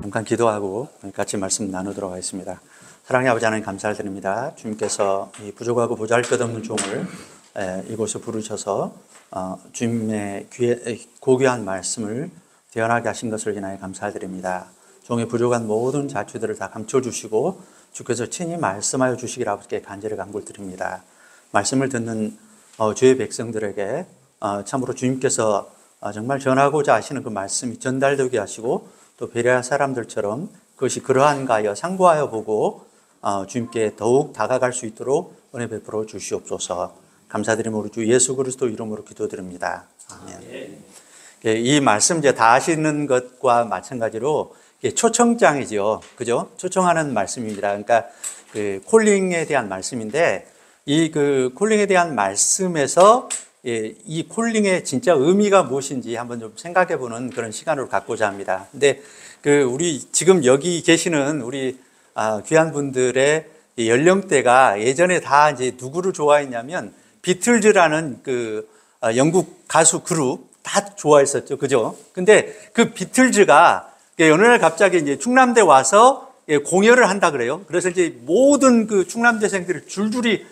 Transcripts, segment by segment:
잠깐 기도하고 같이 말씀 나누도록 하겠습니다. 사랑의 아버지 하나님 감사드립니다. 주님께서 이 부족하고 보잘것없는 종을 이곳에 부르셔서 주님의 고귀한 말씀을 대언하게 하신 것을 인하여 감사드립니다. 종의 부족한 모든 자취들을 다 감춰주시고 주께서 친히 말씀하여 주시기를 아버지께 간절히 간구드립니다. 말씀을 듣는 주의 백성들에게 참으로 주님께서 정말 전하고자 하시는 그 말씀이 전달되게 하시고 또 베레아 사람들처럼 그것이 그러한가 하여 상고하여 보고 주님께 더욱 다가갈 수 있도록 은혜 베풀어 주시옵소서. 감사드리며 우리 주 예수 그리스도 이름으로 기도드립니다. 아멘. 이 말씀 이제 다 아시는 것과 마찬가지로 초청장이죠. 그죠? 초청하는 말씀입니다. 그러니까 그 콜링에 대한 말씀인데 이 그 콜링에 대한 말씀에서 이 콜링의 진짜 의미가 무엇인지 한번 좀 생각해 보는 그런 시간을 갖고자 합니다. 근데 그 우리 지금 여기 계시는 우리 귀한 분들의 연령대가 예전에 다 이제 누구를 좋아했냐면 비틀즈라는 그 영국 가수 그룹 다 좋아했었죠. 그죠? 근데 그 비틀즈가 어느 날 갑자기 이제 충남대 와서 공연을 한다 그래요. 그래서 이제 모든 그 충남대생들이 줄줄이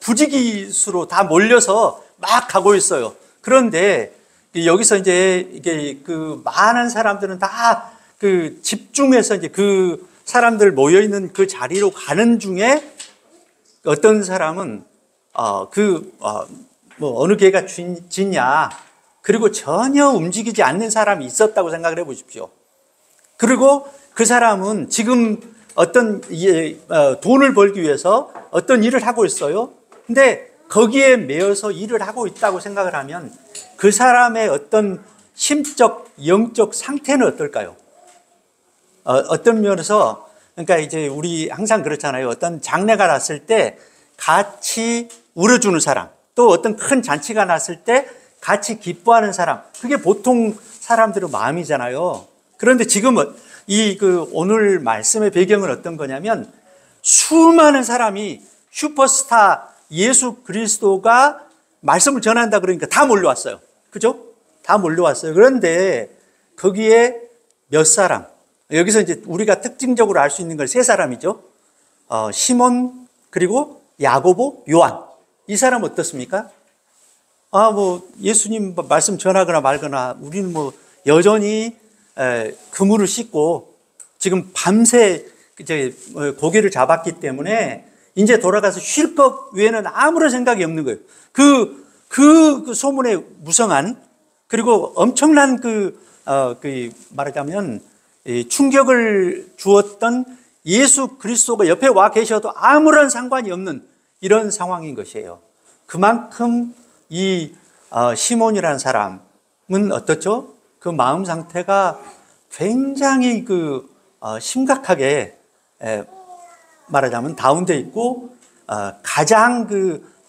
부지기수로 다 몰려서 막 가고 있어요. 그런데 여기서 이제 이게 그 많은 사람들은 다 그 집중해서 이제 그 사람들 모여 있는 그 자리로 가는 중에 어떤 사람은 뭐 어느 개가 쥐냐 그리고 전혀 움직이지 않는 사람이 있었다고 생각을 해보십시오. 그리고 그 사람은 지금 어떤 돈을 벌기 위해서 어떤 일을 하고 있어요. 근데 거기에 매여서 일을 하고 있다고 생각을 하면 그 사람의 어떤 심적, 영적 상태는 어떨까요? 어떤 면에서 그러니까 이제 우리 항상 그렇잖아요. 어떤 장례가 났을 때 같이 울어주는 사람, 또 어떤 큰 잔치가 났을 때 같이 기뻐하는 사람, 그게 보통 사람들의 마음이잖아요. 그런데 지금 오늘 말씀의 배경은 어떤 거냐면 수많은 사람이 슈퍼스타 예수 그리스도가 말씀을 전한다 그러니까 다 몰려왔어요. 그죠? 다 몰려왔어요. 그런데 거기에 몇 사람, 여기서 이제 우리가 특징적으로 알 수 있는 건 세 사람이죠. 시몬, 그리고 야고보, 요한. 이 사람 어떻습니까? 예수님 말씀 전하거나 말거나 우리는 여전히 그물을 씻고 지금 밤새 이제 고기를 잡았기 때문에 이제 돌아가서 쉴 것 외에는 아무런 생각이 없는 거예요. 그 소문에 무성한 그리고 엄청난 말하자면 충격을 주었던 예수 그리스도가 옆에 와 계셔도 아무런 상관이 없는 이런 상황인 것이에요. 그만큼 이 시몬이라는 사람은 어떻죠? 그 마음 상태가 굉장히 심각하게 말하자면 다운돼 있고 가장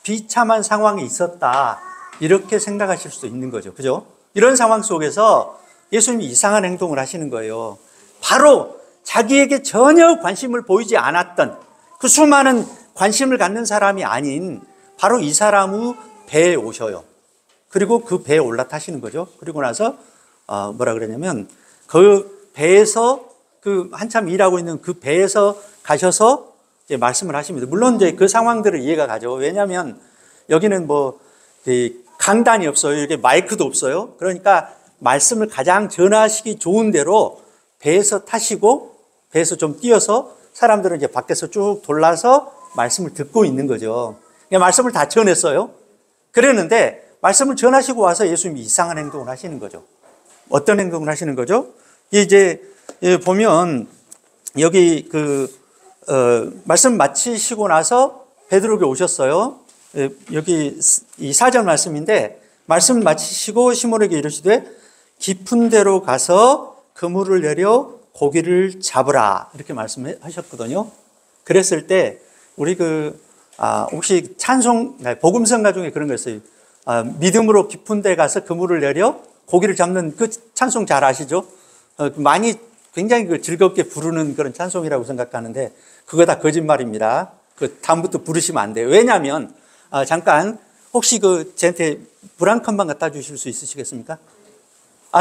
비참한 상황에 있었다 이렇게 생각하실 수도 있는 거죠. 그죠? 이런 상황 속에서 예수님이 이상한 행동을 하시는 거예요. 바로 자기에게 전혀 관심을 보이지 않았던 그 수많은 관심을 갖는 사람이 아닌 바로 이 사람의 배에 오셔요. 그리고 그 배에 올라타시는 거죠. 그리고 나서 뭐라 그러냐면 그 배에서 한참 일하고 있는 그 배에서 가셔서 이제 말씀을 하십니다. 물론 이제 그 상황들을 이해가 가죠. 왜냐하면 여기는 강단이 없어요. 이렇게 마이크도 없어요. 그러니까 말씀을 가장 전하시기 좋은 대로 배에서 타시고 배에서 좀 띄어서 사람들은 이제 밖에서 쭉 돌아서 말씀을 듣고 있는 거죠. 그러니까 말씀을 다 전했어요. 그랬는데 말씀을 전하시고 와서 예수님이 이상한 행동을 하시는 거죠. 어떤 행동을 하시는 거죠? 이제 보면 여기 말씀 마치시고 나서 베드로에게 오셨어요. 여기 이 4절 말씀인데 말씀 마치시고 시몬에게 이르시되 깊은 데로 가서 그물을 내려 고기를 잡으라 이렇게 말씀하셨거든요. 그랬을 때 우리 혹시 복음성가 중에 그런 거 있어요. 믿음으로 깊은 데 가서 그물을 내려 고기를 잡는 그 찬송 잘 아시죠? 많이 굉장히 즐겁게 부르는 그런 찬송이라고 생각하는데 그거 다 거짓말입니다. 다음부터 부르시면 안 돼요. 왜냐하면 잠깐 혹시 저한테 불 한 칸만 갖다 주실 수 있으시겠습니까?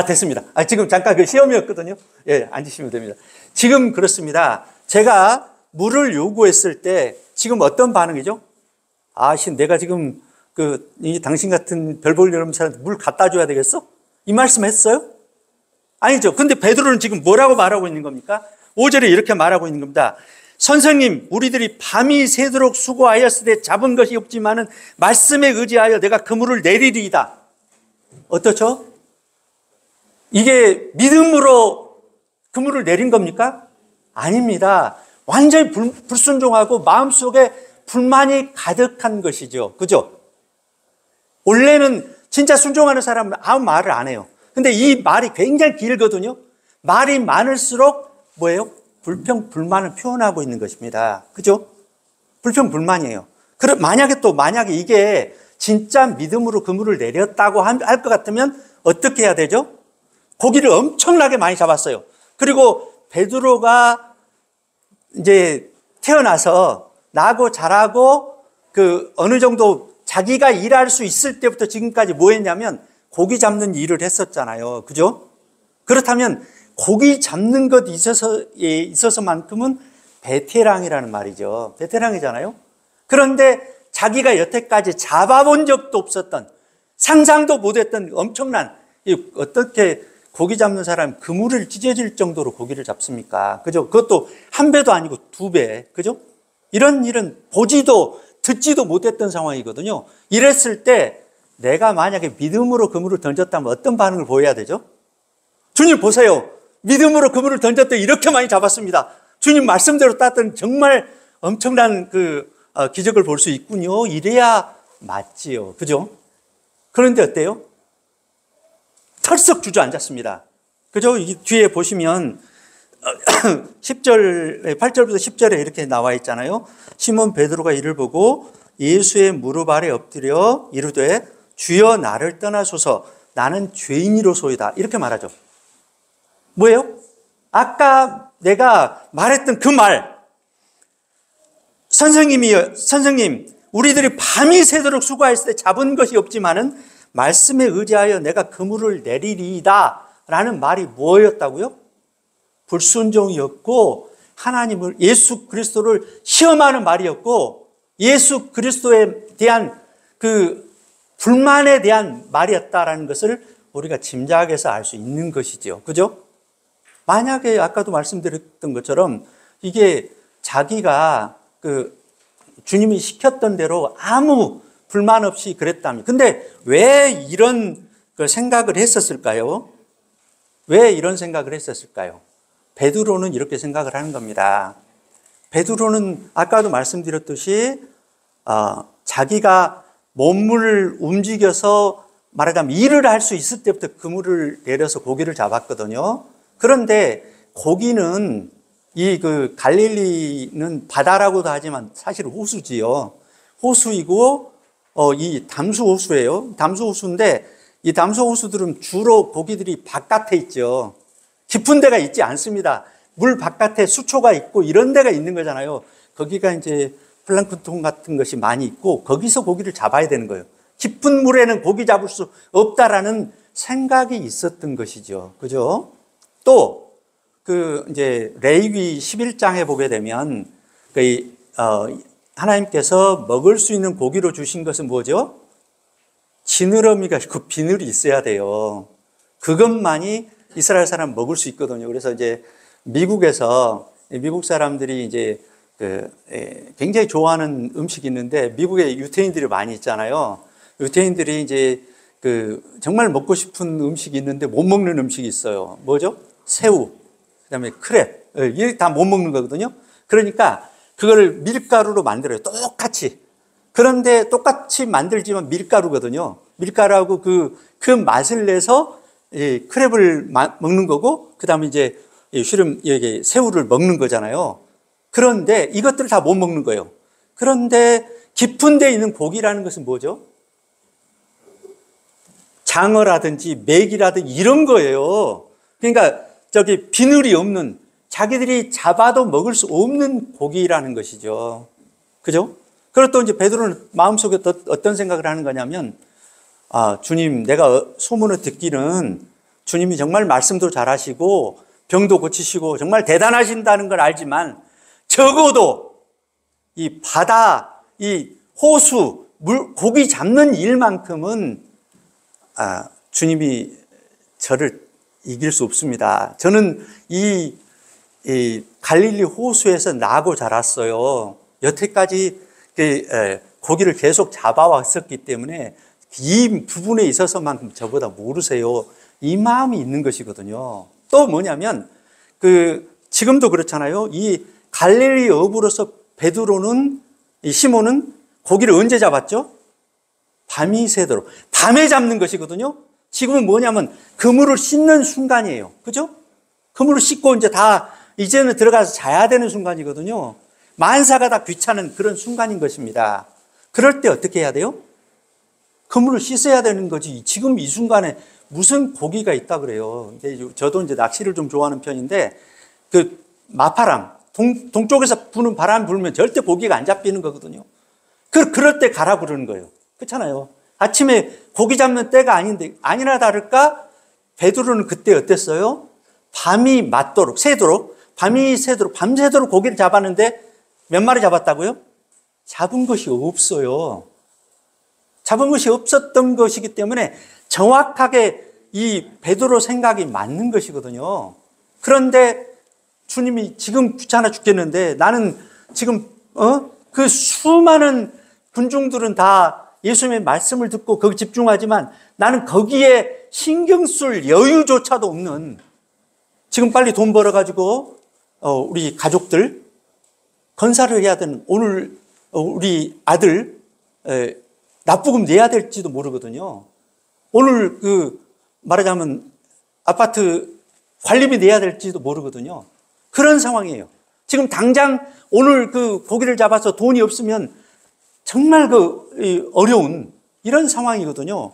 됐습니다. 지금 잠깐 그 시험이었거든요. 예, 앉으시면 됩니다. 지금 그렇습니다. 제가 물을 요구했을 때 지금 어떤 반응이죠? 내가 지금 당신 같은 별 볼 일 없는 사람한테 물 갖다 줘야 되겠어? 이 말씀 했어요? 아니죠. 근데 베드로는 지금 뭐라고 말하고 있는 겁니까? 5절에 이렇게 말하고 있는 겁니다. 선생님, 우리들이 밤이 새도록 수고하였을 때 잡은 것이 없지만은 말씀에 의지하여 내가 그물을 내리리이다. 어떻죠? 이게 믿음으로 그물을 내린 겁니까? 아닙니다. 완전히 불순종하고 마음속에 불만이 가득한 것이죠. 그죠? 원래는 진짜 순종하는 사람은 아무 말을 안 해요. 근데 이 말이 굉장히 길거든요. 말이 많을수록 뭐예요? 불만을 표현하고 있는 것입니다. 그죠? 불평불만이에요. 만약에 이게 진짜 믿음으로 그물을 내렸다고 할 것 같으면 어떻게 해야 되죠? 고기를 엄청나게 많이 잡았어요. 그리고 베드로가 이제 태어나서 나고 자라고 어느 정도 자기가 일할 수 있을 때부터 지금까지 뭐 했냐면 고기 잡는 일을 했었잖아요. 그죠? 그렇다면 고기 잡는 것 있어서만큼은 베테랑이라는 말이죠. 베테랑이잖아요. 그런데 자기가 여태까지 잡아본 적도 없었던, 상상도 못했던 엄청난, 어떻게 고기 잡는 사람 그물을 찢어질 정도로 고기를 잡습니까? 그죠? 그것도 한 배도 아니고 두 배. 그죠? 이런 일은 보지도 듣지도 못했던 상황이거든요. 이랬을 때 내가 만약에 믿음으로 그물을 던졌다면 어떤 반응을 보여야 되죠? 주님 보세요. 믿음으로 그물을 던졌더니 이렇게 많이 잡았습니다. 주님 말씀대로 땄더니 정말 엄청난 기적을 볼 수 있군요. 이래야 맞지요. 그죠? 그런데 어때요? 털썩 주저앉았습니다. 그죠? 이 뒤에 보시면 8절부터 10절에 이렇게 나와 있잖아요. 시몬 베드로가 이를 보고 예수의 무릎 아래 엎드려 이르되 주여 나를 떠나소서 나는 죄인이로소이다. 이렇게 말하죠. 뭐예요? 아까 내가 말했던 그 말. 선생님, 우리들이 밤이 새도록 수고했을 때 잡은 것이 없지만은 말씀에 의지하여 내가 그물을 내리리이다 라는 말이 뭐였다고요? 불순종이었고 하나님을, 예수 그리스도를 시험하는 말이었고 예수 그리스도에 대한 불만에 대한 말이었다라는 것을 우리가 짐작해서 알 수 있는 것이죠. 그죠? 만약에 아까도 말씀드렸던 것처럼 이게 자기가 주님이 시켰던 대로 아무 불만 없이 그랬다면, 근데 왜 이런 생각을 했었을까요? 왜 이런 생각을 했었을까요? 베드로는 이렇게 생각을 하는 겁니다. 베드로는 아까도 말씀드렸듯이 자기가 몸을 움직여서 말하자면 일을 할 수 있을 때부터 그물을 내려서 고기를 잡았거든요. 그런데 고기는 갈릴리는 바다라고도 하지만 사실 호수지요. 호수이고 이 담수호수예요. 담수호수인데 이 담수호수들은 주로 고기들이 바깥에 있죠. 깊은 데가 있지 않습니다. 물 바깥에 수초가 있고 이런 데가 있는 거잖아요. 거기가 이제 플랑크톤 같은 것이 많이 있고 거기서 고기를 잡아야 되는 거예요. 깊은 물에는 고기 잡을 수 없다라는 생각이 있었던 것이죠. 그죠? 또 이제 레위기 11장에 보게 되면 하나님께서 먹을 수 있는 고기로 주신 것은 뭐죠? 지느러미가 있고 비늘이 있어야 돼요. 그것만이 이스라엘 사람 먹을 수 있거든요. 그래서 이제 미국 사람들이 이제 굉장히 좋아하는 음식이 있는데 미국에 유태인들이 많이 있잖아요. 유태인들이 이제 정말 먹고 싶은 음식이 있는데 못 먹는 음식이 있어요. 뭐죠? 새우, 그다음에 크랩, 이게 다 못 먹는 거거든요. 그러니까 그걸 밀가루로 만들어요. 똑같이. 그런데 똑같이 만들지만 밀가루거든요. 밀가루하고 그 맛을 내서 크랩을 먹는 거고, 그다음에 이제 새우를 먹는 거잖아요. 그런데 이것들을 다 못 먹는 거예요. 그런데 깊은 데 있는 고기라는 것은 뭐죠? 장어라든지 맥이라든지 이런 거예요. 그러니까 비늘이 없는, 자기들이 잡아도 먹을 수 없는 고기라는 것이죠. 그죠? 그리고 또 이제 베드로는 마음속에 어떤 생각을 하는 거냐면, 주님, 내가 소문을 듣기는 주님이 정말 말씀도 잘하시고 병도 고치시고 정말 대단하신다는 걸 알지만 적어도 이 바다, 이 호수, 고기 잡는 일만큼은 주님이 저를 이길 수 없습니다. 저는 이 갈릴리 호수에서 나고 자랐어요. 여태까지 고기를 계속 잡아왔었기 때문에 이 부분에 있어서만큼 저보다 모르세요. 이 마음이 있는 것이거든요. 또 뭐냐면 지금도 그렇잖아요. 이 갈릴리 어부로서 베드로는, 이 시몬은 고기를 언제 잡았죠? 밤이 새도록. 밤에 잡는 것이거든요. 지금은 뭐냐면 그물을 씻는 순간이에요. 그죠? 그물을 씻고 이제는 들어가서 자야 되는 순간이거든요. 만사가 다 귀찮은 그런 순간인 것입니다. 그럴 때 어떻게 해야 돼요? 그물을 씻어야 되는 거지. 지금 이 순간에 무슨 고기가 있다 그래요. 저도 이제 낚시를 좀 좋아하는 편인데 마파람, 동쪽에서 부는 바람 불면 절대 고기가 안 잡히는 거거든요. 그럴 때 가라 그러는 거예요. 그렇잖아요. 아침에 고기 잡는 때가 아닌데, 아니나 다를까 베드로는 그때 어땠어요? 밤이 새도록 밤새도록 고기를 잡았는데 몇 마리 잡았다고요? 잡은 것이 없어요. 잡은 것이 없었던 것이기 때문에 정확하게 이 베드로 생각이 맞는 것이거든요. 그런데 주님이 지금 귀찮아 죽겠는데 나는 지금 그 수많은 군중들은 다 예수님의 말씀을 듣고 거기 집중하지만 나는 거기에 신경 쓸 여유조차도 없는, 지금 빨리 돈 벌어가지고 우리 가족들 건사를 해야 되는, 오늘 우리 아들 납부금 내야 될지도 모르거든요. 오늘 말하자면 아파트 관리비 내야 될지도 모르거든요. 그런 상황이에요. 지금 당장 오늘 고기를 잡아서 돈이 없으면 정말 어려운 이런 상황이거든요.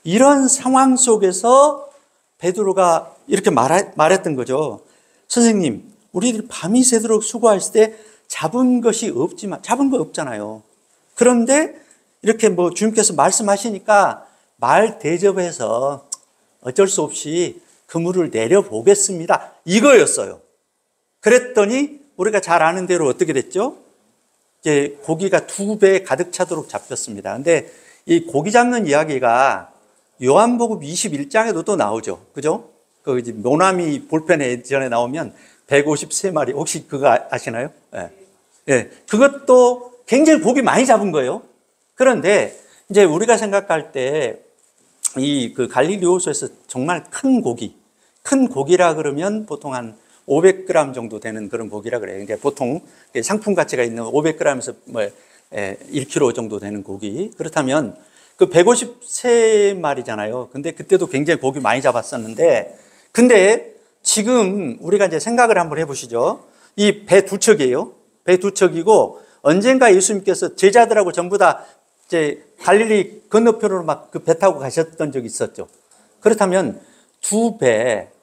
이런 상황 속에서 베드로가 이렇게 말했던 거죠. 선생님, 우리들이 밤이 새도록 수고했을 때 잡은 것이 없지만, 잡은 거 없잖아요. 그런데 이렇게 주님께서 말씀하시니까 말 대접해서 어쩔 수 없이 그물을 내려보겠습니다. 이거였어요. 그랬더니 우리가 잘 아는 대로 어떻게 됐죠? 이제 고기가 2배 가득 차도록 잡혔습니다. 근데 이 고기 잡는 이야기가 요한복음 21장에도 또 나오죠. 그죠? 이제 모나미 볼펜에 전에 나오면 153마리, 혹시 그거 아시나요? 예. 예. 그것도 굉장히 고기 많이 잡은 거예요. 그런데 이제 우리가 생각할 때 이 갈릴리 호수에서 정말 큰 고기라 그러면 보통 한 500g 정도 되는 그런 고기라 그래요. 그러니까 보통 상품 가치가 있는 500g에서 1kg 정도 되는 고기. 그렇다면 153마리잖아요. 근데 그때도 굉장히 고기 많이 잡았었는데, 근데 지금 우리가 이제 생각을 한번 해보시죠. 이 배 2척이에요. 배 2척이고 언젠가 예수님께서 제자들하고 전부 다 이제 갈릴리 건너편으로 막 배 타고 가셨던 적이 있었죠. 그렇다면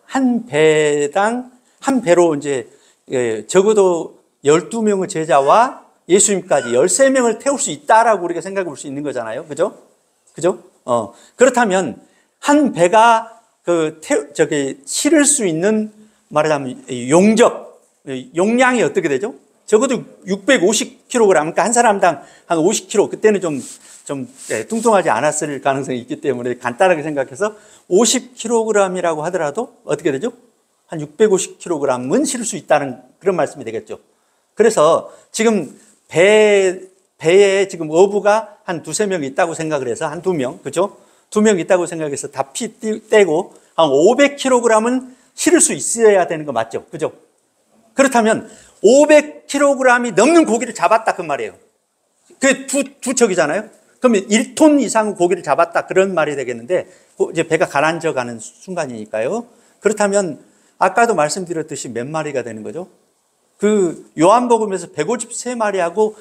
한 배로 이제 적어도 12명의 제자와 예수님까지 13명을 태울 수 있다라고 우리가 생각해 볼 수 있는 거잖아요. 그죠? 그렇다면 한 배가 실을 수 있는, 말하자면 용량이 어떻게 되죠? 적어도 650kg, 그러니까 한 사람당 한 50kg, 그때는 좀 뚱뚱하지 않았을 가능성이 있기 때문에 간단하게 생각해서 50kg이라고 하더라도 어떻게 되죠? 한 650kg은 실을 수 있다는 그런 말씀이 되겠죠. 그래서 지금 배에 지금 어부가 한 2-3명 있다고 생각을 해서 한 2명, 그죠? 2명 있다고 생각해서 다 피 떼고 한 500kg은 실을 수 있어야 되는 거 맞죠? 그죠? 그렇다면 500kg이 넘는 고기를 잡았다 그 말이에요. 그게 두 척이잖아요. 그러면 1톤 이상 고기를 잡았다 그런 말이 되겠는데, 이제 배가 가라앉아 가는 순간이니까요. 그렇다면 아까도 말씀드렸듯이 몇 마리가 되는 거죠? 요한복음에서 153마리하고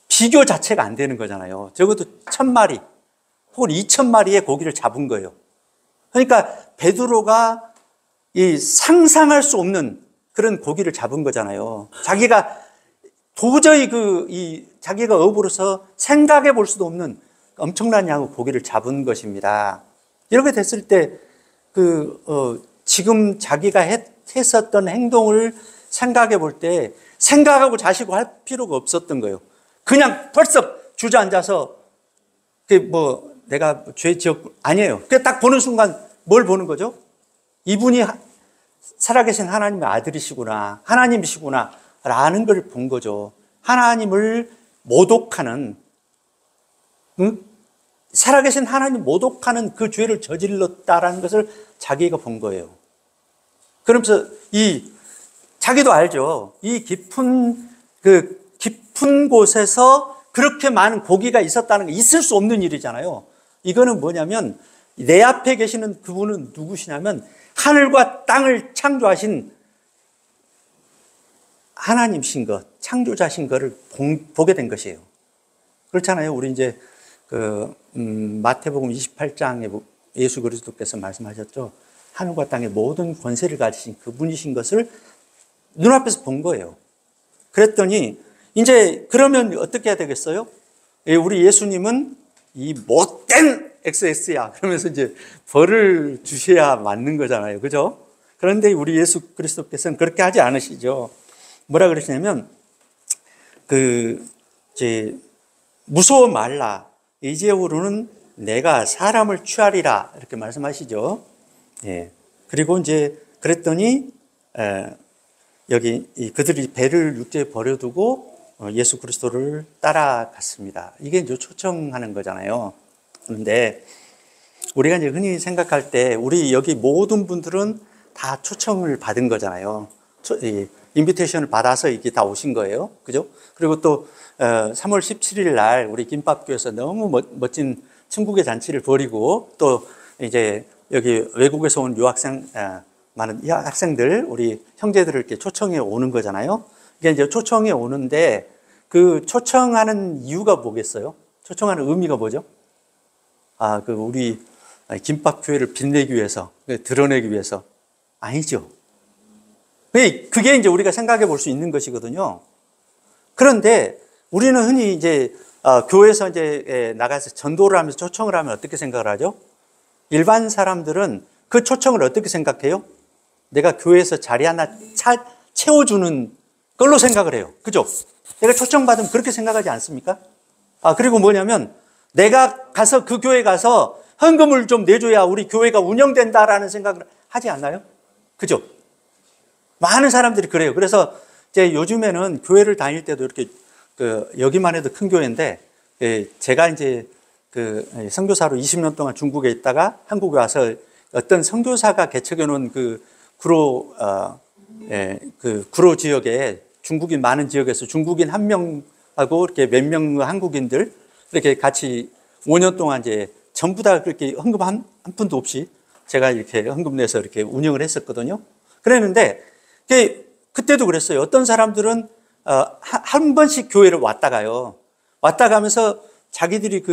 비교 자체가 안 되는 거잖아요. 적어도 1000마리 혹은 2000마리의 고기를 잡은 거예요. 그러니까 베드로가 이 상상할 수 없는 그런 고기를 잡은 거잖아요. 자기가 도저히 자기가 어부로서 생각해 볼 수도 없는 엄청난 양의 고기를 잡은 것입니다. 이렇게 됐을 때 지금 자기가 했었던 행동을 생각해 볼 때 생각하고 자시고 할 필요가 없었던 거예요. 그냥 벌써 주저앉아서 내가 죄 지었고 아니에요. 그냥 딱 보는 순간 뭘 보는 거죠? 이분이 살아계신 하나님의 아들이시구나, 하나님이시구나 라는 걸 본 거죠. 하나님을 모독하는, 살아계신 하나님 모독하는 그 죄를 저질렀다라는 것을 자기가 본 거예요. 그러면서 자기도 알죠. 이 깊은 곳에서 그렇게 많은 고기가 있었다는 게 있을 수 없는 일이잖아요. 이거는 뭐냐면 내 앞에 계시는 그분은 누구시냐면 하늘과 땅을 창조하신 하나님신 것, 창조자신 것을 보게 된 것이에요. 그렇잖아요. 우리 이제 마태복음 28장에 예수 그리스도께서 말씀하셨죠. 하늘과 땅의 모든 권세를 가지신 그분이신 것을 눈앞에서 본 거예요. 그랬더니 이제 그러면 어떻게 해야 되겠어요? 우리 예수님은 이 못된 XX야. 그러면서 이제 벌을 주셔야 맞는 거잖아요. 그죠? 그런데 우리 예수 그리스도께서는 그렇게 하지 않으시죠. 뭐라 그러시냐면, 무서워 말라. 이제후로는 내가 사람을 취하리라. 이렇게 말씀하시죠. 예. 그리고 이제 그랬더니, 여기 그들이 배를 육지에 버려두고 예수 그리스도를 따라갔습니다. 이게 이제 초청하는 거잖아요. 그런데 우리가 이제 흔히 생각할 때 우리 여기 모든 분들은 다 초청을 받은 거잖아요. 인비테이션을 받아서 이게 다 오신 거예요. 그죠? 그리고 또 3월 17일 날 우리 김밥교에서 너무 멋진 천국의 잔치를 벌이고 또 이제 여기 외국에서 온 유학생 많은 학생들, 우리 형제들을 이렇게 초청해 오는 거잖아요. 이게 이제 초청해 오는데 그 초청하는 이유가 뭐겠어요? 초청하는 의미가 뭐죠? 우리 김밥교회를 빛내기 위해서, 드러내기 위해서. 아니죠. 그게 이제 우리가 생각해 볼 수 있는 것이거든요. 그런데 우리는 흔히 이제 교회에서 이제 나가서 전도를 하면서 초청을 하면 어떻게 생각을 하죠? 일반 사람들은 그 초청을 어떻게 생각해요? 내가 교회에서 자리 하나 채워주는 걸로 생각을 해요. 그죠? 내가 초청받으면 그렇게 생각하지 않습니까? 그리고 뭐냐면 내가 가서 그 교회 가서 헌금을 좀 내줘야 우리 교회가 운영된다라는 생각을 하지 않나요? 그죠? 많은 사람들이 그래요. 그래서 이제 요즘에는 교회를 다닐 때도 이렇게 여기만 해도 큰 교회인데 제가 이제 선교사로 20년 동안 중국에 있다가 한국에 와서 어떤 선교사가 개척해 놓은 구로 지역에 중국인 많은 지역에서 중국인 한 명하고 이렇게 몇 명 한국인들 이렇게 같이 5년 동안 이제 전부 다 그렇게 헌금 한 푼도 없이 제가 이렇게 헌금 내서 이렇게 운영을 했었거든요. 그랬는데 그때도 그랬어요. 어떤 사람들은 한 번씩 교회를 왔다 가요. 왔다 가면서 자기들이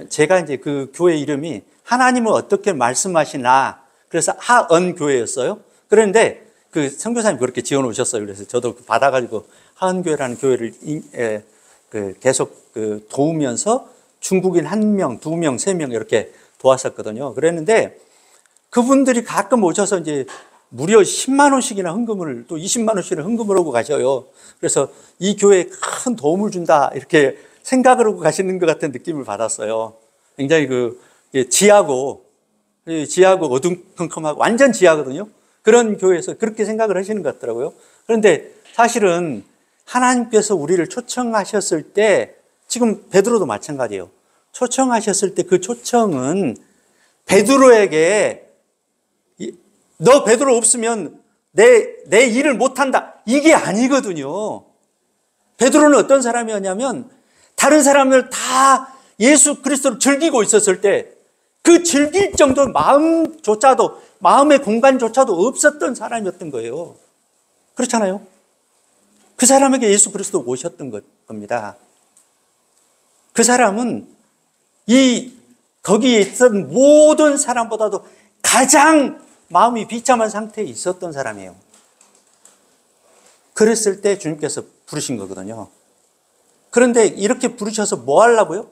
제가 이제 그 교회 이름이 하나님은 어떻게 말씀하시나 그래서 하언교회였어요. 그런데 그 선교사님이 그렇게 지어 놓으셨어요. 그래서 저도 받아가지고 하언교회라는 교회를 계속 도우면서 중국인 1명, 2명, 3명 이렇게 도왔었거든요. 그랬는데 그분들이 가끔 오셔서 이제 무려 10만 원씩이나 헌금을 또 20만 원씩이나 헌금을 하고 가셔요. 그래서 이 교회에 큰 도움을 준다 이렇게 생각을 하고 가시는 것 같은 느낌을 받았어요. 굉장히 지하고 어두컴컴하고 완전 지하거든요. 그런 교회에서 그렇게 생각을 하시는 것 같더라고요. 그런데 사실은 하나님께서 우리를 초청하셨을 때 지금 베드로도 마찬가지예요. 초청하셨을 때 그 초청은 베드로에게 너 베드로 없으면 내 일을 못한다 이게 아니거든요. 베드로는 어떤 사람이었냐면 다른 사람들 다 예수 그리스도를 즐기고 있었을 때 그 즐길 정도 마음의 공간조차도 없었던 사람이었던 거예요. 그렇잖아요. 그 사람에게 예수 그리스도 오셨던 겁니다. 그 사람은 거기에 있던 모든 사람보다도 가장 마음이 비참한 상태에 있었던 사람이에요. 그랬을 때 주님께서 부르신 거거든요. 그런데 이렇게 부르셔서 뭐 하려고요?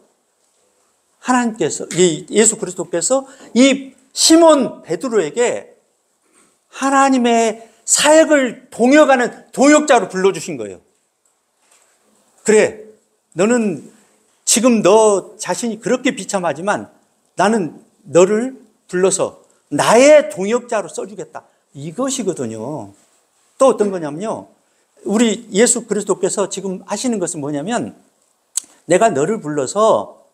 하나님께서, 예수 그리스도께서 이 시몬 베드로에게 하나님의 사역을 동역하는 동역자로 불러주신 거예요. 그래, 너는 지금 너 자신이 그렇게 비참하지만 나는 너를 불러서 나의 동역자로 써주겠다. 이것이거든요. 또 어떤 거냐면요, 우리 예수 그리스도께서 지금 하시는 것은 뭐냐면, 내가 너를 불러서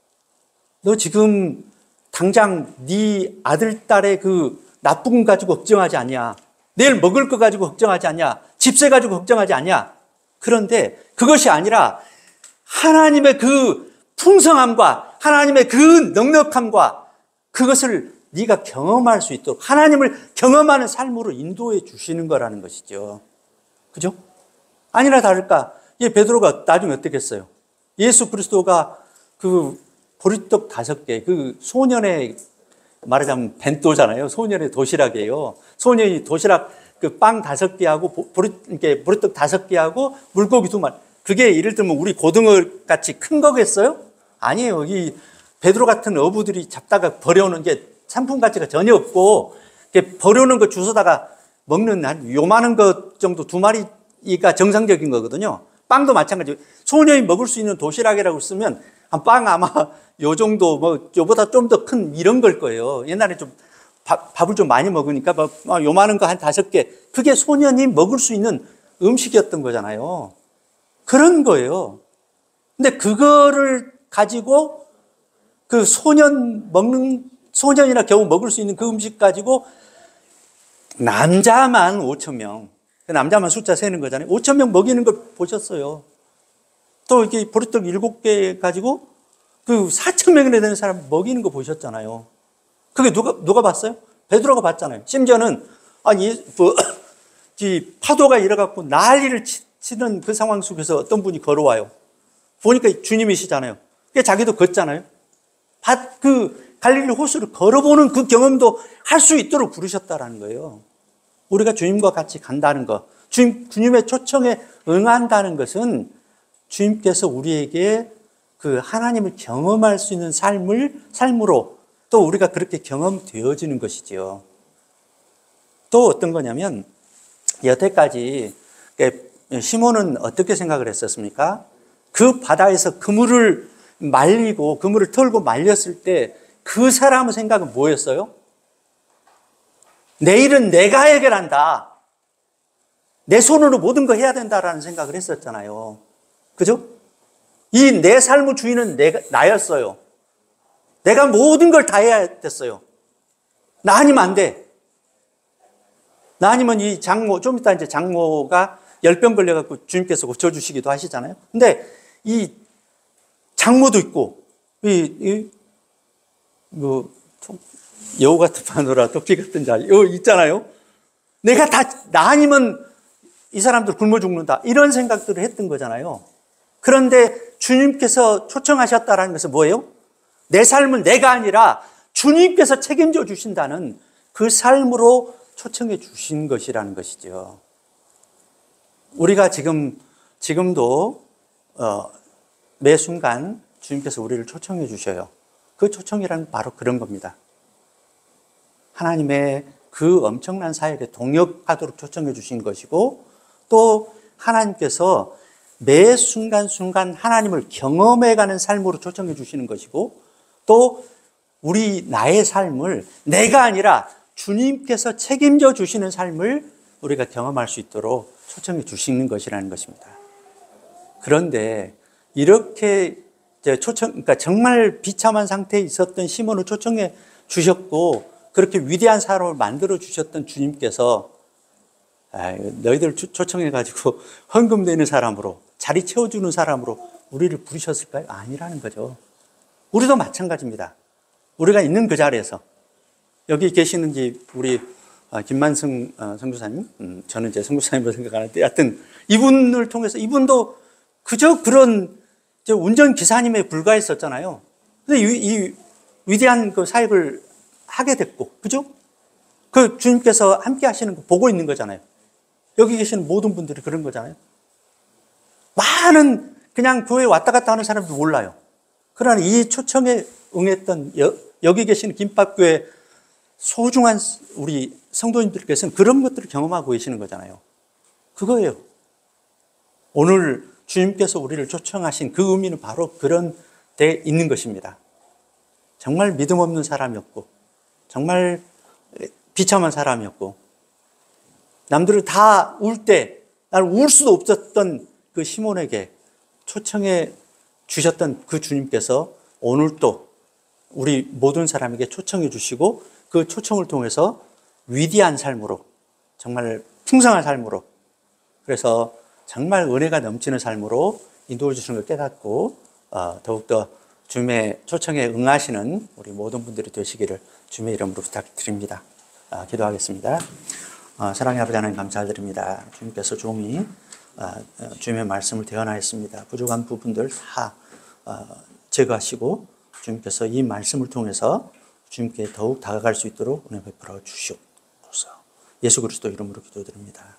너 지금 당장 네 아들, 딸의 그 나쁜 거 가지고 걱정하지 않냐, 내일 먹을 거 가지고 걱정하지 않냐, 집세 가지고 걱정하지 않냐. 그런데 그것이 아니라 하나님의 그 풍성함과 하나님의 그 넉넉함과 그것을 네가 경험할 수 있도록 하나님을 경험하는 삶으로 인도해 주시는 거라는 것이죠. 그죠? 아니나 다를까, 이 베드로가 나중에 어떻게 했어요? 예수 그리스도가 그 보리떡 5개, 그 소년의 말하자면 벤또잖아요. 소년의 도시락이에요. 소년이 도시락 그 빵 5개하고 보리떡 5개하고 물고기 2마리. 그게 예를 들면 우리 고등어 같이 큰 거겠어요? 아니에요. 이 베드로 같은 어부들이 잡다가 버려오는 게 상품 가치가 전혀 없고, 버려오는 거 주워다가 먹는 한 요만한 것 정도 2마리가 정상적인 거거든요. 빵도 마찬가지고, 소년이 먹을 수 있는 도시락이라고 쓰면 한 빵 아마 요 정도, 뭐 요보다 좀 더 큰 이런 걸 거예요. 옛날에 좀 밥을 좀 많이 먹으니까 요만한 거 한 5개, 그게 소년이 먹을 수 있는 음식이었던 거잖아요. 그런 거예요. 근데 그거를 가지고 그 소년이나 겨우 먹을 수 있는 그 음식 가지고 남자만 5,000명, 남자만 숫자 세는 거잖아요. 5,000명 먹이는 걸 보셨어요. 또 이렇게 보리떡 7개 가지고 그 4,000명이나 되는 사람 먹이는 거 보셨잖아요. 그게 누가 봤어요? 베드로가 봤잖아요. 심지어는 파도가 일어갖고 난리를 치는 그 상황 속에서 어떤 분이 걸어와요. 보니까 주님이시잖아요. 그게 자기도 걷잖아요. 그 갈릴리 호수를 걸어보는 그 경험도 할 수 있도록 부르셨다라는 거예요. 우리가 주님과 같이 간다는 것, 주님의 초청에 응한다는 것은 주님께서 우리에게 그 하나님을 경험할 수 있는 삶으로 또 우리가 그렇게 경험되어지는 것이지요. 또 어떤 거냐면, 여태까지 시몬은 어떻게 생각을 했었습니까? 그 바다에서 그물을 말리고 그물을 털고 말렸을 때 그 사람의 생각은 뭐였어요? 내일은 내가 해결한다. 내 손으로 모든 거 해야 된다라는 생각을 했었잖아요. 그죠? 이 내 삶의 주인은 나였어요. 내가 모든 걸 다 해야 됐어요. 나 아니면 안 돼. 나 아니면 이 장모, 좀 이따 이제 장모가 열병 걸려갖고 주님께서 고쳐주시기도 하시잖아요. 근데 이 장모도 있고, 여우 같은 마누라, 토끼 같은 자, 있잖아요. 나 아니면 이 사람들 굶어 죽는다. 이런 생각들을 했던 거잖아요. 그런데 주님께서 초청하셨다는 것은 뭐예요? 내 삶은 내가 아니라 주님께서 책임져 주신다는 그 삶으로 초청해 주신 것이라는 것이죠. 우리가 지금도 매 순간 주님께서 우리를 초청해 주셔요. 그 초청이란 바로 그런 겁니다. 하나님의 그 엄청난 사역에 동역하도록 초청해 주신 것이고, 또 하나님께서 매 순간순간 하나님을 경험해가는 삶으로 초청해 주시는 것이고, 또 나의 삶을 내가 아니라 주님께서 책임져 주시는 삶을 우리가 경험할 수 있도록 초청해 주시는 것이라는 것입니다. 그런데 이렇게 그러니까 정말 비참한 상태에 있었던 시몬을 초청해 주셨고, 그렇게 위대한 사람을 만들어 주셨던 주님께서 너희들 초청해가지고 헌금 내는 사람으로, 자리 채워주는 사람으로 우리를 부르셨을까요? 아니라는 거죠. 우리도 마찬가지입니다. 우리가 있는 그 자리에서, 여기 계시는지 우리 김만승 선교사님, 저는 이제 선교사님으로 생각하는데, 하여튼 이분을 통해서, 이분도 그저 그런 운전기사님에 불과했었잖아요. 근데 이 위대한 그 사역을 하게 됐고, 그죠? 그 주님께서 함께 하시는 거 보고 있는 거잖아요. 여기 계시는 모든 분들이 그런 거잖아요. 많은 그냥 교회에 왔다 갔다 하는 사람도 몰라요. 그러나 이 초청에 응했던 여기 계시는 김밥교회 소중한 우리 성도님들께서는 그런 것들을 경험하고 계시는 거잖아요. 그거예요. 오늘 주님께서 우리를 초청하신 그 의미는 바로 그런 데 있는 것입니다. 정말 믿음 없는 사람이었고, 정말 비참한 사람이었고, 남들을 다 울 때, 나를 울 수도 없었던 그 시몬에게 초청해 주셨던 그 주님께서 오늘 또 우리 모든 사람에게 초청해 주시고, 그 초청을 통해서 위대한 삶으로, 정말 풍성한 삶으로, 그래서 정말 은혜가 넘치는 삶으로 인도해 주시는 걸 깨닫고 더욱더 주님의 초청에 응하시는 우리 모든 분들이 되시기를 주님의 이름으로 부탁드립니다. 기도하겠습니다. 사랑의 아버지 하나님 감사드립니다. 주님께서 종이 주님의 말씀을 대언하였습니다. 부족한 부분들 다 제거하시고 주님께서 이 말씀을 통해서 주님께 더욱 다가갈 수 있도록 은혜 베풀어 주시옵소서. 예수 그리스도 이름으로 기도드립니다.